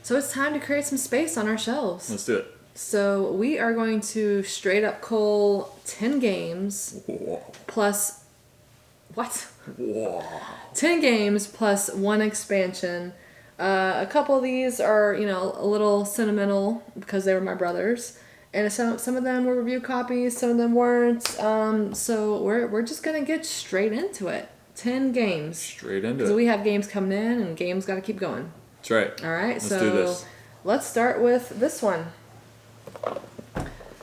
So it's time to create some space on our shelves. Let's do it. So we are going to straight up cull 10 games Whoa. plus... What? Whoa. 10 games plus 1 expansion. A couple of these are, you know, a little sentimental because they were my brothers. And some of them were review copies, some of them weren't. So we're just going to get straight into it. 10 games. Straight into it. So we have games coming in and games got to keep going. That's right. All right, Let's so do this. Let's start with this one.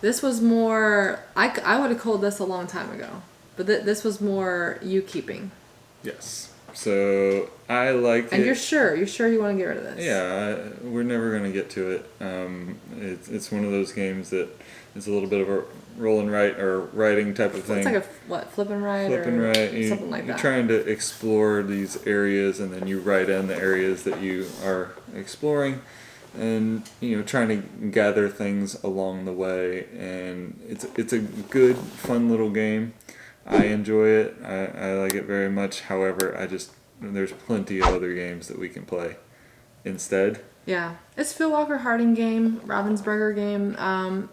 This was more... I would have called this a long time ago. But this was more you keeping. Yes. So I like it. And you're sure you want to get rid of this? Yeah, we're never going to get to it. It's one of those games that is a little bit of a roll and write or writing type of thing. It's like a flip and write Flip and write. Something like that. You're trying to explore these areas, and then you write in the areas that you are exploring, and trying to gather things along the way. And it's a good, fun little game. I enjoy it. I like it very much. However, there's plenty of other games that we can play instead. Yeah, it's Phil Walker Harding game, Ravensburger game.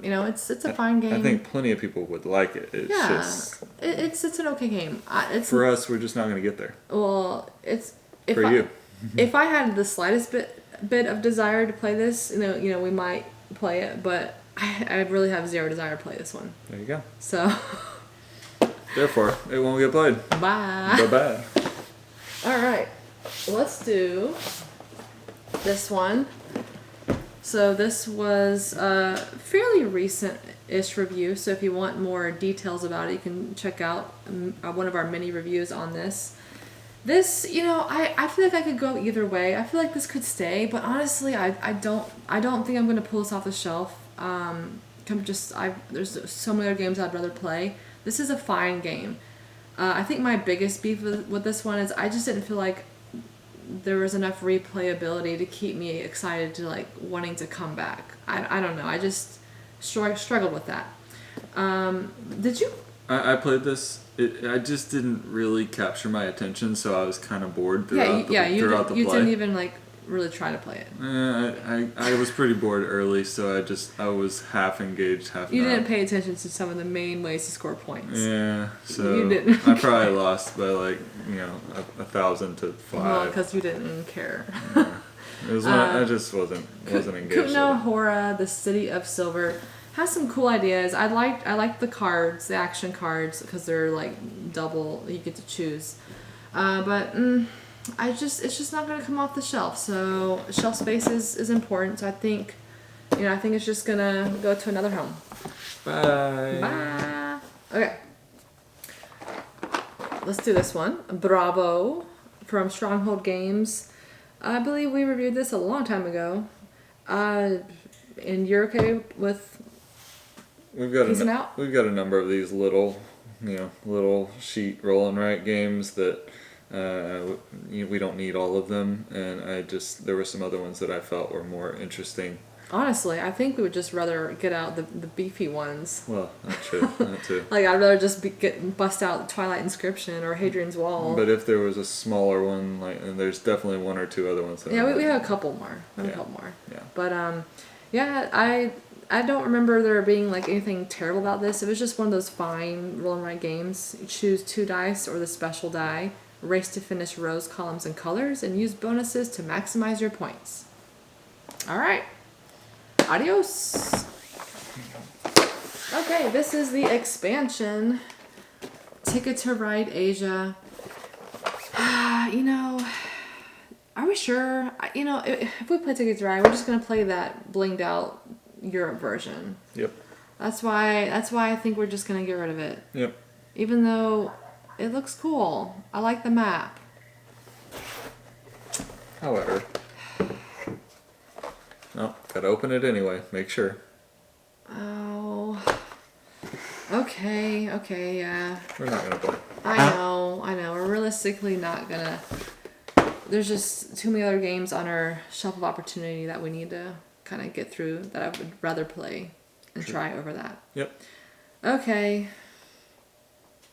It's a fine game. I think plenty of people would like it. It's an okay game. For us, we're just not going to get there. Well, you. If I had the slightest bit of desire to play this, we might play it. But I really have zero desire to play this one. There you go. So. Therefore, it won't get played. Bye. Bye-bye. All right. Let's do this one. So this was a fairly recent-ish review. So if you want more details about it, you can check out one of our mini reviews on this. This, I feel like I could go either way. I feel like this could stay, but honestly, I don't think I'm going to pull this off the shelf. There's so many other games I'd rather play. This is a fine game. I think my biggest beef with this one is I just didn't feel like there was enough replayability to keep me excited to wanting to come back. I don't know. I just struggled with that. Did you? I played this. I just didn't really capture my attention, so I was kind of bored throughout the play. You didn't even really try to play it. I was pretty bored early, so I was half engaged, half You not. didn't pay attention to some of the main ways to score points. Yeah, so you didn't. I probably lost by 1,000 to 5. Well, because you didn't care. Yeah. It was I just wasn't engaged. Kuno Hora, the City of Silver, has some cool ideas. I like the cards, the action cards, because they're double. You get to choose, but. It's just not going to come off the shelf. So shelf space is important. So I think it's just going to go to another home. Bye. Bye. Okay. Let's do this one. Bravo from Stronghold Games. I believe we reviewed this a long time ago. And you're okay with peacing out? We've got a number of these little sheet roll and write games that we don't need all of them, and there were some other ones that I felt were more interesting. Honestly, I think we would just rather get out the beefy ones. Well, that's true. That too. I'd rather just bust out Twilight Inscription or Hadrian's Wall. But if there was a smaller one, and there's definitely one or two other ones. We have a couple more. Yeah. But I don't remember there being anything terrible about this. It was just one of those fine roll and write games. You choose 2 dice or the special die. Race to finish rows, columns, and colors, and use bonuses to maximize your points. All right. Adios. Okay, this is the expansion. Ticket to Ride Asia. Are we sure? If we play Ticket to Ride, we're just going to play that blinged out Europe version. Yep. That's why I think we're just going to get rid of it. Yep. Even though it looks cool. I like the map. However. Oh, gotta open it anyway. Make sure. Oh. Okay, yeah. We're not gonna play. I know. We're realistically not gonna... There's just too many other games on our shelf of opportunity that we need to kind of get through that I would rather play and try over that. Yep. Okay.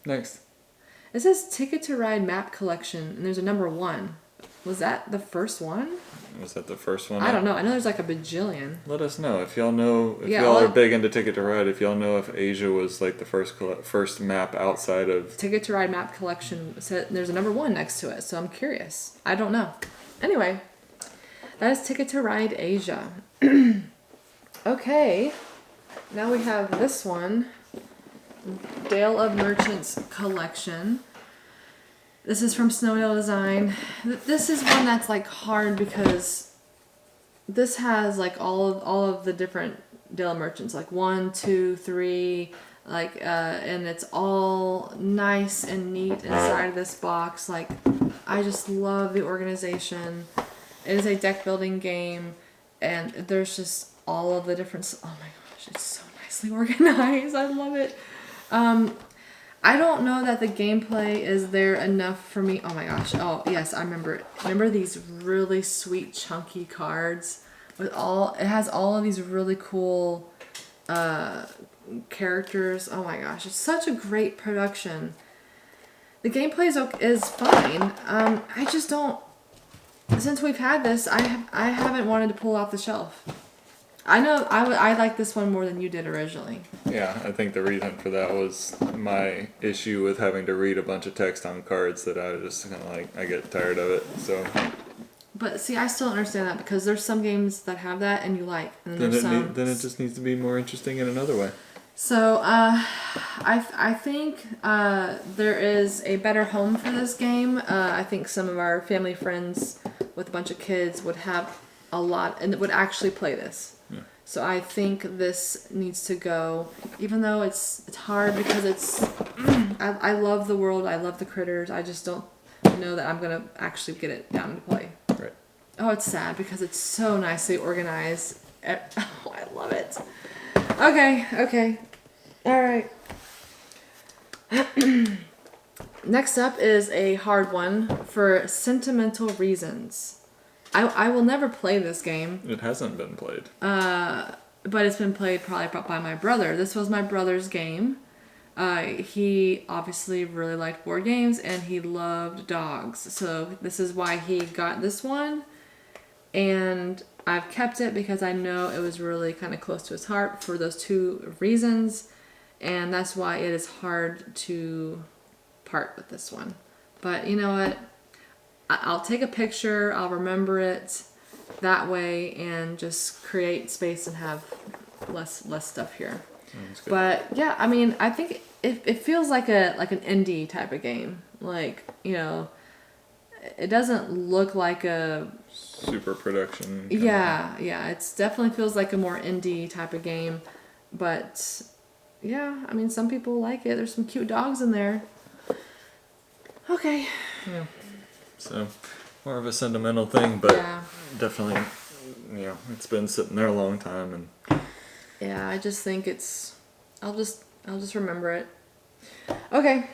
Next. It says Ticket to Ride map collection, and there's a number 1. Was that the first one? Was that the first one? I don't know. I know there's like a bajillion. Let us know if y'all know. If Yeah, y'all are big into Ticket to Ride, if y'all know if Asia was like the first map outside of. Ticket to Ride map collection. There's a number 1 next to it, so I'm curious. I don't know. Anyway, that is Ticket to Ride Asia. Okay, now we have this one, Dale of Merchants collection. This is from Snowdale Design. This is one that's like hard because this has like all of the different Dale of Merchants, like 1, 2, 3, like and it's all nice and neat inside of this box. Like, I just love the organization. It is a deck building game, and there's just all of the different. Oh my gosh, it's so nicely organized. I love it. I don't know that the gameplay is there enough for me. Oh my gosh. Oh yes, I remember it. Remember these really sweet chunky cards with it has all of these really cool characters. Oh my gosh, it's such a great production. The gameplay is fine. I just don't. Since we've had this, I haven't wanted to pull it off the shelf. I know I like this one more than you did originally. Yeah, I think the reason for that was my issue with having to read a bunch of text on cards that I just kind of like, I get tired of it. So. But see, I still don't understand that because there's some games that have that and you like, and then then it just needs to be more interesting in another way. So I think there is a better home for this game. I think some of our family friends with a bunch of kids would have a lot and would actually play this. Yeah. So I think this needs to go, even though it's hard because it's I love the world, I love the critters. I just don't know that I'm gonna actually get it down to play. Right. Oh, it's sad because it's so nicely organized. Oh, I love it. Okay. All right. Next up is a hard one for sentimental reasons. I will never play this game. It hasn't been played. But it's been played probably by my brother. This was my brother's game. He obviously really liked board games and he loved dogs. So this is why he got this one. And I've kept it because I know it was really kind of close to his heart for those 2 reasons. And that's why it is hard to part with this one. But you know what? I'll take a picture, I'll remember it that way, and just create space and have less stuff here. But yeah, I mean, I think it feels like an indie type of game. Like, you know, it doesn't look like a super production. Yeah, it definitely feels like a more indie type of game. But yeah, I mean, some people like it. There's some cute dogs in there. Okay. Yeah. So, more of a sentimental thing, but definitely, you know, it's been sitting there a long time, and yeah, I just think I'll just remember it. Okay,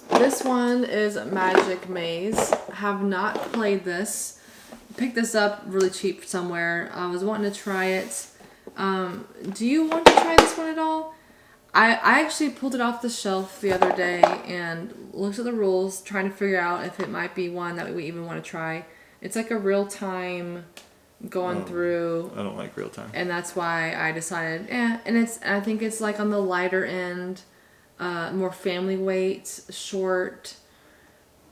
this one is Magic Maze. Have not played this. Picked this up really cheap somewhere. I was wanting to try it. Do you want to try this one at all? I actually pulled it off the shelf the other day and looked at the rules, trying to figure out if it might be one that we even want to try. It's like a real time going through. I don't like real time. And that's why I decided, and I think it's like on the lighter end, more family weight, short,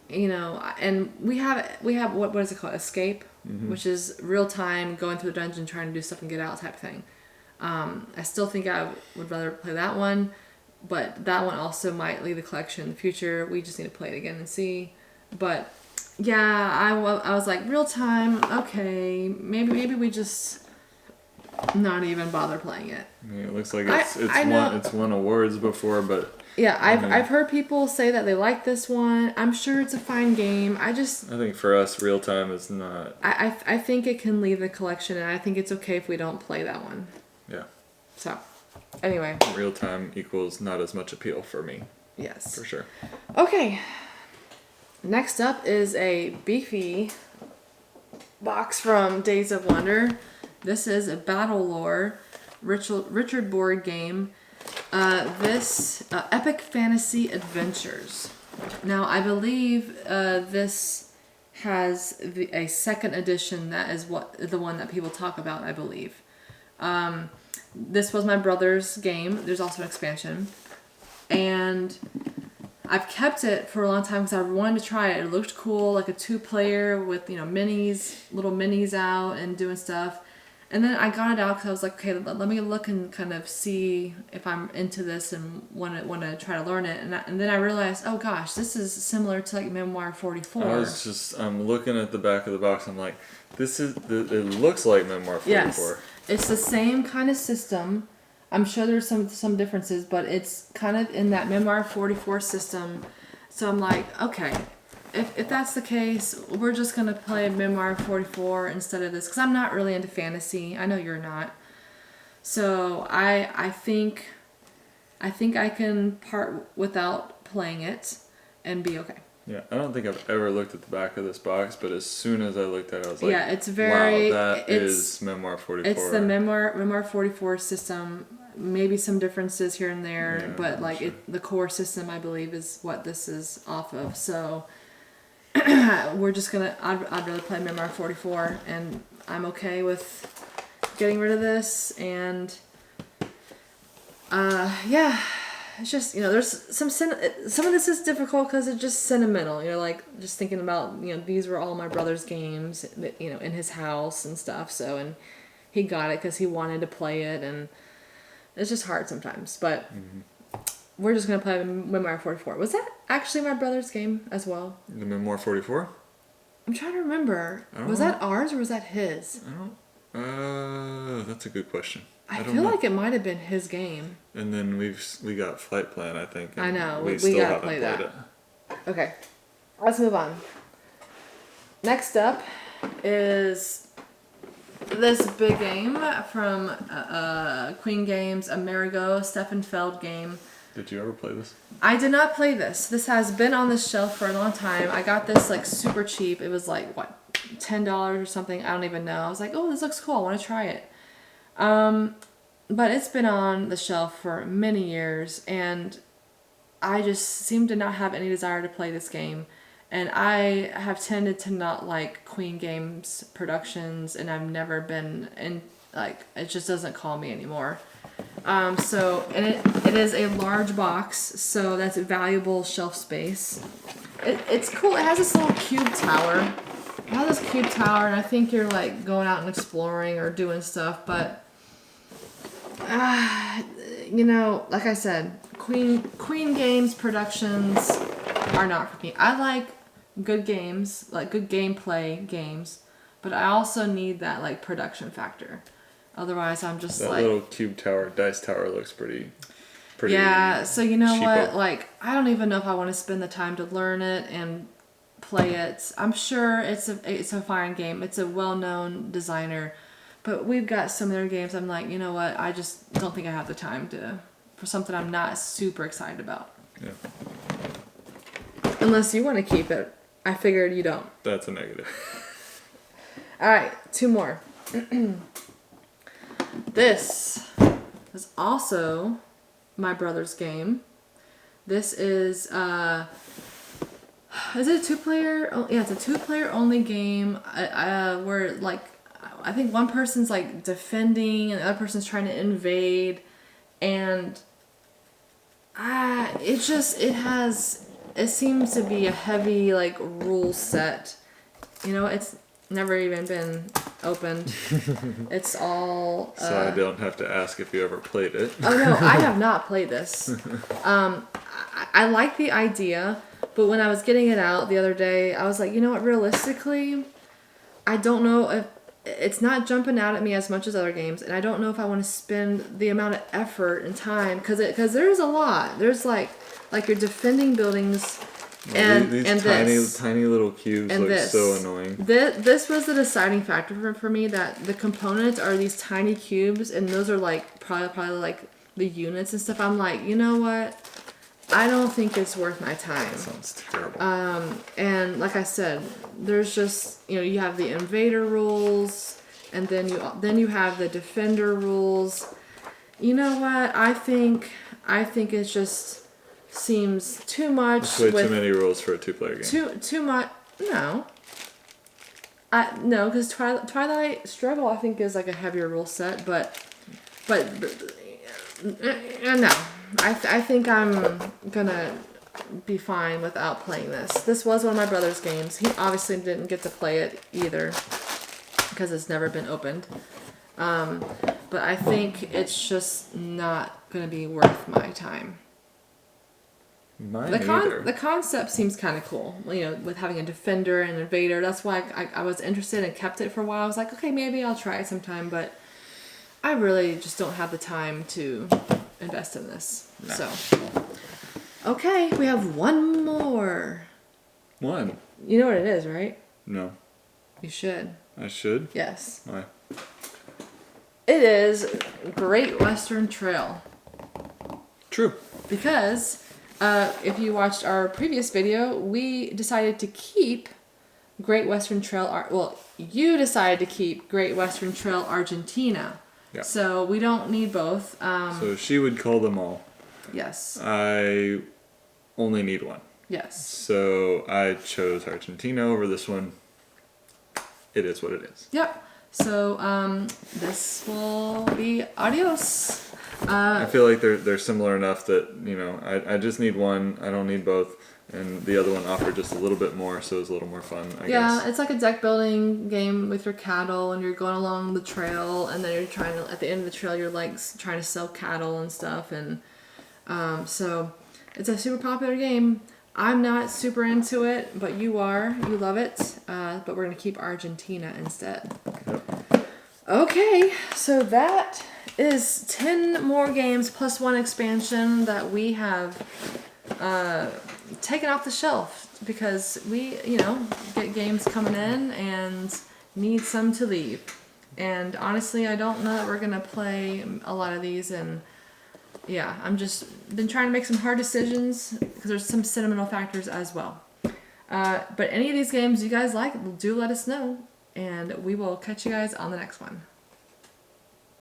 you know, and we have what is it called? Escape, which is real time going through the dungeon, trying to do stuff and get out type of thing. I still think I would rather play that one, but that one also might leave the collection in the future. We just need to play it again and see. But yeah, I was like, real time, okay, maybe we just not even bother playing it. Yeah, it looks like it's won awards before, but yeah, I've heard people say that they like this one. I'm sure it's a fine game. I think for us, real time is not. I think it can leave the collection, and I think it's okay if we don't play that one. Yeah. So, anyway. Real time equals not as much appeal for me. Yes. For sure. Okay. Next up is a beefy box from Days of Wonder. This is a Battle Lore Richard board game. This Epic Fantasy Adventures. Now, I believe this has a second edition that is the one that people talk about, I believe. This was my brother's game. There's also an expansion. And I've kept it for a long time because I wanted to try it. It looked cool, like a 2-player with, little minis out and doing stuff. And then I got it out because I was like, okay, let me look and kind of see if I'm into this and want to try to learn it. And then I realized, oh gosh, this is similar to like Memoir 44. I'm looking at the back of the box. I'm like, it looks like Memoir 44. Yes, it's the same kind of system. I'm sure there's some differences, but it's kind of in that Memoir 44 system. So I'm like, okay, if that's the case, we're just going to play Memoir 44 instead of this. Because I'm not really into fantasy. I know you're not. So I think I can part without playing it and be okay. Yeah, I don't think I've ever looked at the back of this box, but as soon as I looked at it, I was like, yeah, it's very, wow, that is Memoir 44. It's the Memoir 44 system. Maybe some differences here and there, Yeah, but like sure. the core system, I believe, is what this is off of. So we're just gonna. I'd rather play Memoir 44, and I'm okay with getting rid of this. And yeah, it's just there's some of this is difficult because it's just sentimental. Like just thinking about these were all my brother's games, in his house and stuff. So and he got it because he wanted to play it, and it's just hard sometimes. But we're just gonna play Memoir 44. Was that actually my brother's game as well? The Memoir 44? I'm trying to remember. Was that ours or was that his? That's a good question. I feel like it might have been his game. And then we got Flight Plan, I think. I know. We We still gotta haven't play played that. it. Okay, let's move on. Next up is this big game from Queen Games, Amerigo Steffenfeld game. Did you ever play this? I did not play this. This has been on the shelf for a long time. I got this like super cheap. It was like what, $10 or something. I don't even know. I was like, oh, this looks cool. I want to try it. But it's been on the shelf for many years, and I just seem to not have any desire to play this game. And I have tended to not like Queen Games productions, and I've never been in, like, it just doesn't call me anymore. And it is a large box, so that's valuable shelf space. It's cool. It has this little cube tower. It has this cube tower, and I think you're like going out and exploring or doing stuff, but like I said, Queen Games productions are not for me. I like good games, like good gameplay games, but I also need that like production factor. Otherwise, I'm just that little cube tower, dice tower looks pretty. Yeah. So you know cheapo. what? Like, I don't even know if I want to spend the time to learn it and play it. I'm sure it's a fine game. It's a well-known designer. But we've got some of their games. I'm like, you know what? I just don't think I have the time for something I'm not super excited about. Yeah. Unless you want to keep it. I figured you don't. That's a negative. All right, 2 more. This is also my brother's game. This is it a 2-player? Oh, yeah, it's a 2-player only game. Where like I think one person's like defending and the other person's trying to invade, and it seems to be a heavy like rule set. It's never even been opened. It's all So I don't have to ask if you ever played it. Oh no, I have not played this. I like the idea, but when I was getting it out the other day, I was like, you know what, realistically, I don't know if it's not jumping out at me as much as other games, and I don't know if I want to spend the amount of effort and time because there's a lot. There's like you're defending buildings. And these tiny little cubes look so annoying. This was the deciding factor for me, that the components are these tiny cubes, and those are like probably like the units and stuff. I'm like, you know what? I don't think it's worth my time. That sounds terrible. And like I said, there's just you have the invader rules, and then you have the defender rules. You know what? I think it just seems too much. That's way too many rules for a 2-player game. Too much. No. No, because Twilight Struggle I think is like a heavier rule set, but no, I think I'm gonna be fine without playing this. This was one of my brother's games. He obviously didn't get to play it either because it's never been opened. But I think it's just not gonna be worth my time. Mine either. The concept seems kind of cool, you know, with having a defender and invader. That's why I was interested and kept it for a while. I was like, okay, maybe I'll try it sometime, but I really just don't have the time to invest in this. No. So, okay, we have one more. One. You know what it is, right? No. You should. I should? Yes. Why? It is Great Western Trail. True. Because if you watched our previous video, we decided to keep Great Western Trail. Well, you decided to keep Great Western Trail Argentina. Yeah. So we don't need both. So she would call them all. Yes. I only need one. Yes. So I chose Argentina over this one. It is what it is. Yep. So this will be adios. I feel like they're similar enough that, you know, I just need one. I don't need both. And the other one offered just a little bit more, so it was a little more fun, I guess. It's like a deck building game with your cattle, and you're going along the trail, and then you're trying to, at the end of the trail, you're like trying to sell cattle and stuff, and so it's a super popular game. I'm not super into it, but you are. You love it, but we're going to keep Argentina instead. Yep. Okay, so that is 10 more games plus one expansion that we have taken off the shelf because we, you know, get games coming in and need some to leave. And honestly, I don't know that we're gonna play a lot of these, and yeah, I'm just been trying to make some hard decisions because there's some sentimental factors as well. But any of these games you guys like, do let us know, and we will catch you guys on the next one.